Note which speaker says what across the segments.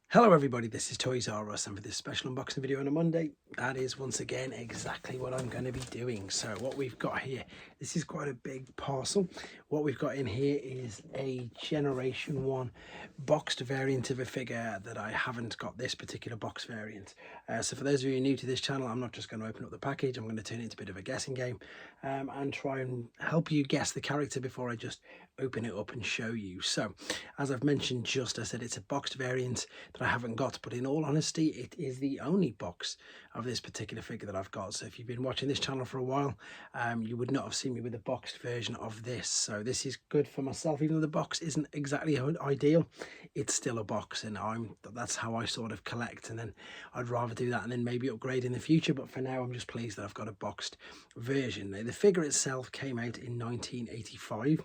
Speaker 1: Hello everybody, this is Toys R Us, and for this special unboxing video on a Monday, that is once again exactly what I'm going to be doing. So what we've got here, this is quite a big parcel. What we've got in here is a Generation 1 boxed variant of a figure that I haven't got this particular box variant. So for those of you new to this channel, I'm not just going to open up the package, I'm going to turn it into a bit of a guessing game and try and help you guess the character before I just open it up and show you. So as I've mentioned, I said it's a boxed variant that I haven't got, but in all honesty, it is the only box of this particular figure that I've got. So if you've been watching this channel for a while, you would not have seen me with a boxed version of this. So this is good for myself, even though the box isn't exactly ideal, it's still a box, and that's how I sort of collect. And then I'd rather do that and then maybe upgrade in the future, but for now I'm just pleased that I've got a boxed version. Now, the figure itself came out in 1985.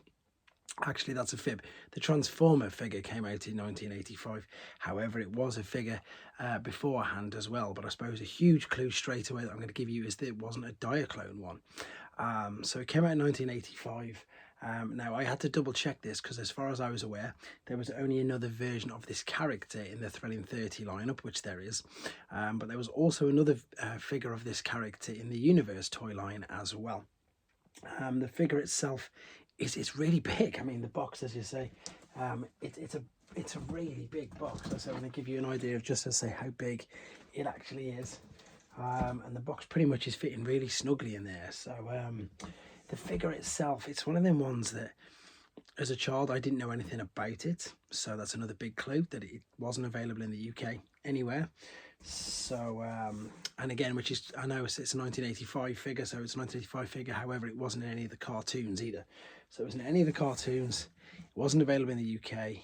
Speaker 1: Actually, that's a fib. The Transformer figure came out in 1985. However, it was a figure beforehand as well. But I suppose a huge clue straight away that I'm going to give you is that it wasn't a Diaclone one. So it came out in 1985. Now, I had to double check this because as far as I was aware, there was only another version of this character in the Thrilling 30 lineup, which there is. But there was also another figure of this character in the Universe toy line as well. The figure itself it's really big. I mean, the box, as you say, it's a really big box. So I'm going to give you an idea of just to say how big it actually is. And the box pretty much is fitting really snugly in there. So the figure itself, it's one of them ones that as a child I didn't know anything about it. So that's another big clue that it wasn't available in the UK anywhere. So and again, which is, I know it's a 1985 figure, so it's a 1985 figure. However, it wasn't in any of the cartoons either. So it wasn't in any of the cartoons. It wasn't available in the UK.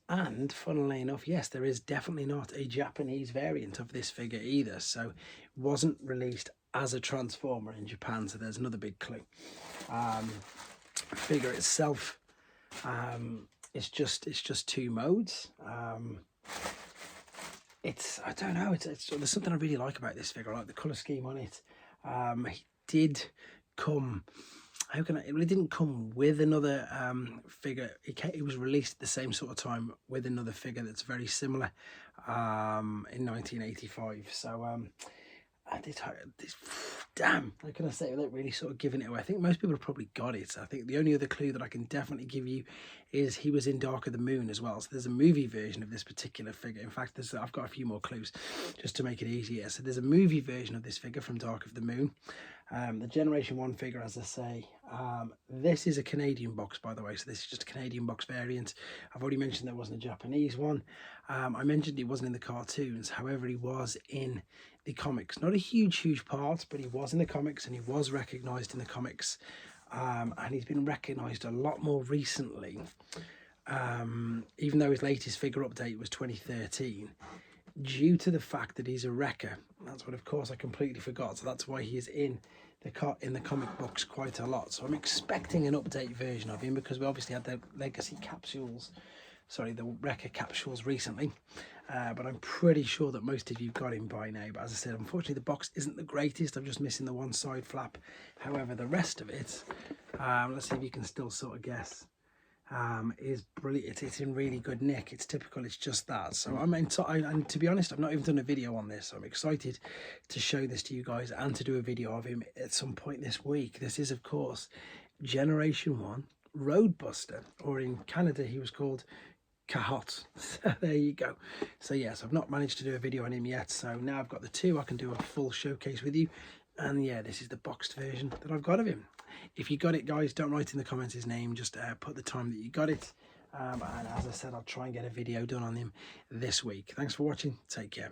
Speaker 1: And funnily enough, yes, there is definitely not a Japanese variant of this figure either. So it wasn't released as a Transformer in Japan. So there's another big clue. Figure itself, it's just two modes. I don't know, there's something I really like about this figure. I like the colour scheme on it. He did come, it really didn't come with another figure. It was released at the same sort of time with another figure that's very similar in 1985. So damn, how can I say it without really sort of giving it away? I think most people have probably got it. I think the only other clue that I can definitely give you is he was in Dark of the Moon as well. So there's a movie version of this particular figure. In fact, I've got a few more clues just to make it easier. So there's a movie version of this figure from Dark of the Moon. The Generation 1 figure, as I say, this is a Canadian box, by the way, so this is just a Canadian box variant. I've already mentioned there wasn't a Japanese one. I mentioned he wasn't in the cartoons, however, he was in the comics. Not a huge part, but he was in the comics and he was recognised in the comics. And he's been recognised a lot more recently, even though his latest figure update was 2013. Due to the fact that he's a wrecker. That's what, of course, I completely forgot. So that's why he is in the comic books quite a lot. So I'm expecting an update version of him because we obviously had the legacy capsules, sorry, the wrecker capsules recently. But I'm pretty sure that most of you got him by now. But as I said, unfortunately, the box isn't the greatest. I'm just missing the one side flap. However, the rest of it, let's see if you can still sort of guess. Is brilliant. It's in really good nick. It's typical. It's just that. So and to be honest, I've not even done a video on this. So I'm excited to show this to you guys and to do a video of him at some point this week. This is, of course, Generation 1 Roadbuster, or in Canada he was called Cahot. So there you go. So yes, I've not managed to do a video on him yet. So now I've got the two, I can do a full showcase with you. And yeah, this is the boxed version that I've got of him. If you got it, guys, don't write in the comments his name, just put the time that you got it. And as I said, I'll try and get a video done on him this week. Thanks for watching. Take care.